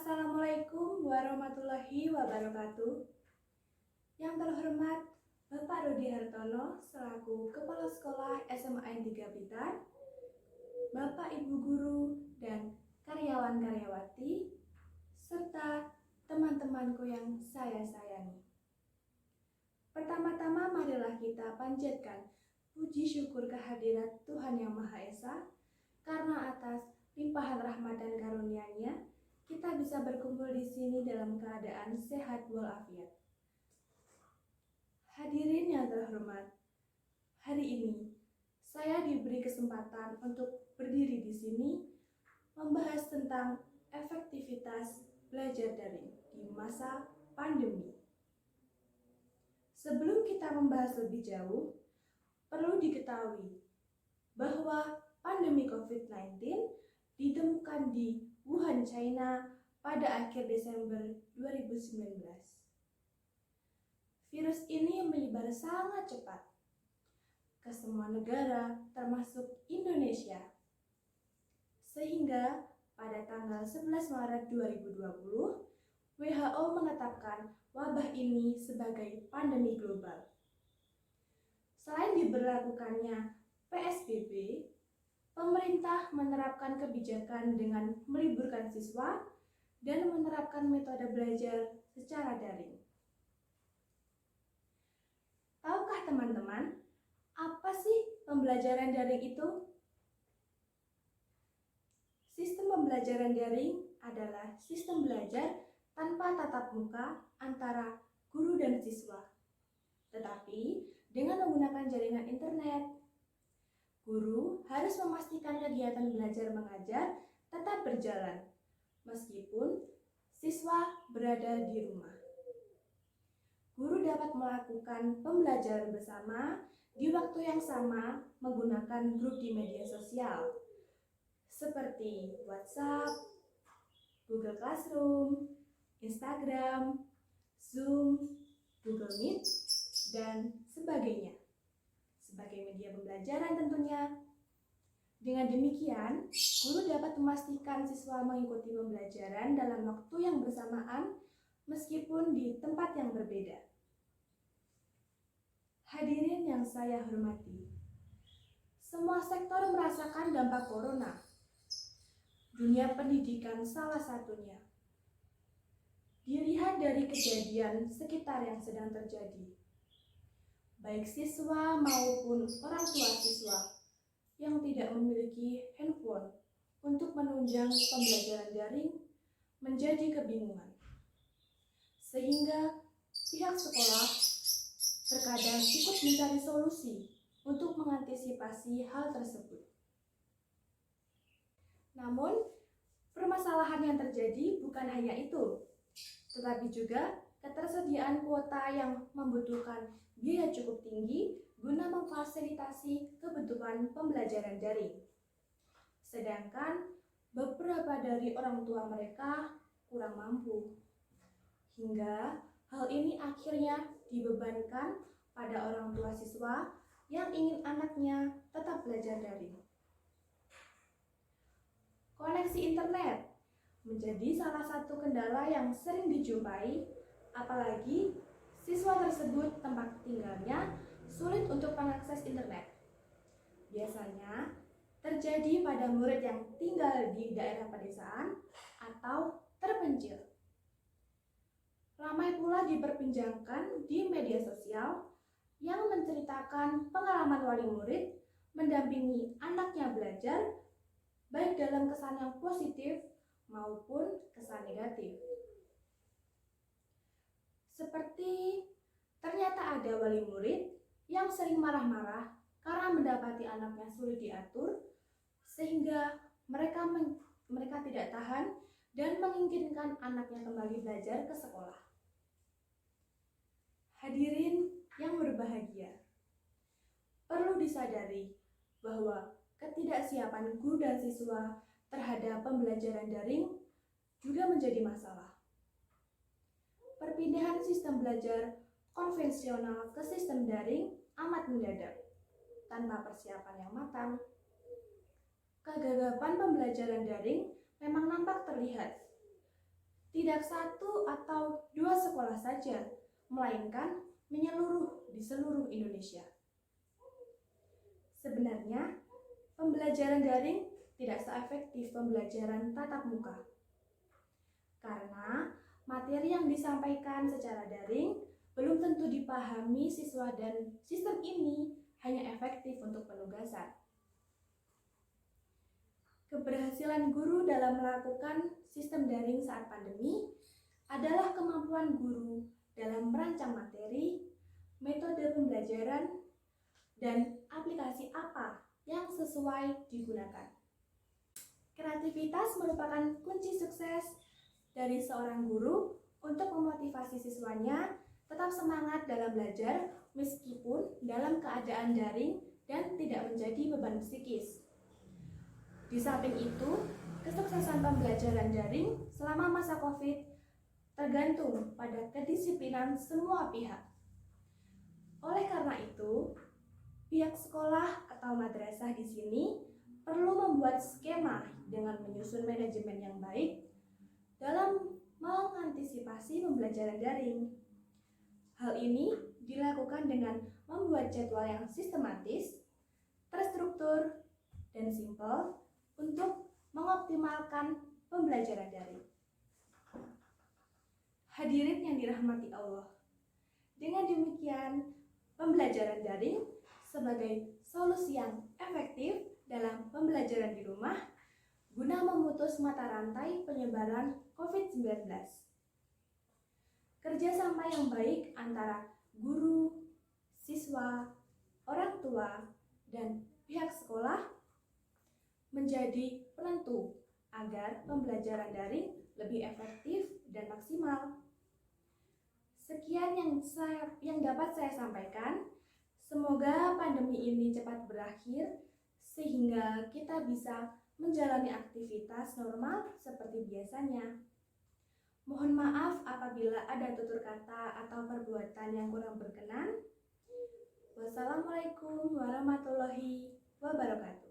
Assalamualaikum warahmatullahi wabarakatuh. Yang terhormat Bapak Rudi Hartono selaku Kepala Sekolah SMA N 3 Blitar, Bapak Ibu Guru dan karyawan-karyawati, serta teman-temanku yang saya sayangi. Pertama-tama marilah kita panjatkan puji syukur kehadirat Tuhan Yang Maha Esa, karena atas limpahan rahmat dan karunia-Nya kita bisa berkumpul di sini dalam keadaan sehat walafiat. Hadirin yang terhormat, hari ini saya diberi kesempatan untuk berdiri di sini membahas tentang efektivitas belajar daring di masa pandemi. Sebelum kita membahas lebih jauh, perlu diketahui bahwa pandemi COVID-19 ditemukan di Wuhan, China pada akhir Desember 2019. Virus ini menyebar sangat cepat ke semua negara termasuk Indonesia. Sehingga pada tanggal 11 Maret 2020, WHO menetapkan wabah ini sebagai pandemi global. Selain diberlakukannya PSBB, pemerintah menerapkan kebijakan dengan meliburkan siswa dan menerapkan metode belajar secara daring. Tahukah teman-teman, apa sih pembelajaran daring itu? Sistem pembelajaran daring adalah sistem belajar tanpa tatap muka antara guru dan siswa, tetapi dengan menggunakan jaringan internet. Guru harus memastikan kegiatan belajar mengajar tetap berjalan, meskipun siswa berada di rumah. Guru dapat melakukan pembelajaran bersama di waktu yang sama menggunakan grup di media sosial, seperti WhatsApp, Google Classroom, Instagram, Zoom, Google Meet, dan sebagainya, sebagai media pembelajaran tentunya. Dengan demikian, guru dapat memastikan siswa mengikuti pembelajaran dalam waktu yang bersamaan meskipun di tempat yang berbeda. Hadirin yang saya hormati, semua sektor merasakan dampak corona. Dunia pendidikan salah satunya. Dilihat dari kejadian sekitar yang sedang terjadi, baik siswa maupun orang tua siswa yang tidak memiliki handphone untuk menunjang pembelajaran daring menjadi kebingungan. Sehingga pihak sekolah terkadang ikut mencari solusi untuk mengantisipasi hal tersebut. Namun, permasalahan yang terjadi bukan hanya itu, tetapi juga ketersediaan kuota yang membutuhkan biaya cukup tinggi guna memfasilitasi kebutuhan pembelajaran daring. Sedangkan beberapa dari orang tua mereka kurang mampu. Hingga hal ini akhirnya dibebankan pada orang tua siswa yang ingin anaknya tetap belajar daring. Koneksi internet menjadi salah satu kendala yang sering dijumpai, apalagi siswa tersebut tempat tinggalnya sulit untuk mengakses internet. Biasanya terjadi pada murid yang tinggal di daerah pedesaan atau terpencil. Ramai pula diperbincangkan di media sosial yang menceritakan pengalaman wali murid mendampingi anaknya belajar, baik dalam kesan yang positif maupun kesan negatif. Seperti ternyata ada wali murid yang sering marah-marah karena mendapati anaknya sulit diatur, sehingga mereka tidak tahan dan menginginkan anaknya kembali belajar ke sekolah. Hadirin yang berbahagia, perlu disadari bahwa ketidaksiapan guru dan siswa terhadap pembelajaran daring juga menjadi masalah. Perpindahan sistem belajar konvensional ke sistem daring amat mendadak, tanpa persiapan yang matang. Kegagapan pembelajaran daring memang nampak terlihat, tidak satu atau dua sekolah saja, melainkan menyeluruh di seluruh Indonesia. Sebenarnya, pembelajaran daring tidak seefektif pembelajaran tatap muka. Karena materi yang disampaikan secara daring belum tentu dipahami siswa dan sistem ini hanya efektif untuk penugasan. Keberhasilan guru dalam melakukan sistem daring saat pandemi adalah kemampuan guru dalam merancang materi, metode pembelajaran, dan aplikasi apa yang sesuai digunakan. Kreativitas merupakan kunci sukses dari seorang guru untuk memotivasi siswanya tetap semangat dalam belajar meskipun dalam keadaan daring dan tidak menjadi beban psikis. Di samping itu, kesuksesan pembelajaran daring selama masa COVID tergantung pada kedisiplinan semua pihak. Oleh karena itu, pihak sekolah atau madrasah di sini perlu membuat skema dengan menyusun manajemen yang baik dalam mengantisipasi pembelajaran daring. Hal ini dilakukan dengan membuat jadwal yang sistematis, terstruktur, dan simpel untuk mengoptimalkan pembelajaran daring. Hadirin yang dirahmati Allah, dengan demikian pembelajaran daring sebagai solusi yang efektif dalam pembelajaran di rumah guna memutus mata rantai penyebaran COVID-19. Kerjasama yang baik antara guru, siswa, orang tua, dan pihak sekolah menjadi penentu agar pembelajaran daring lebih efektif dan maksimal. Sekian yang dapat saya sampaikan. Semoga pandemi ini cepat berakhir sehingga kita bisa menjalani aktivitas normal seperti biasanya. Mohon maaf apabila ada tutur kata atau perbuatan yang kurang berkenan. Wassalamualaikum warahmatullahi wabarakatuh.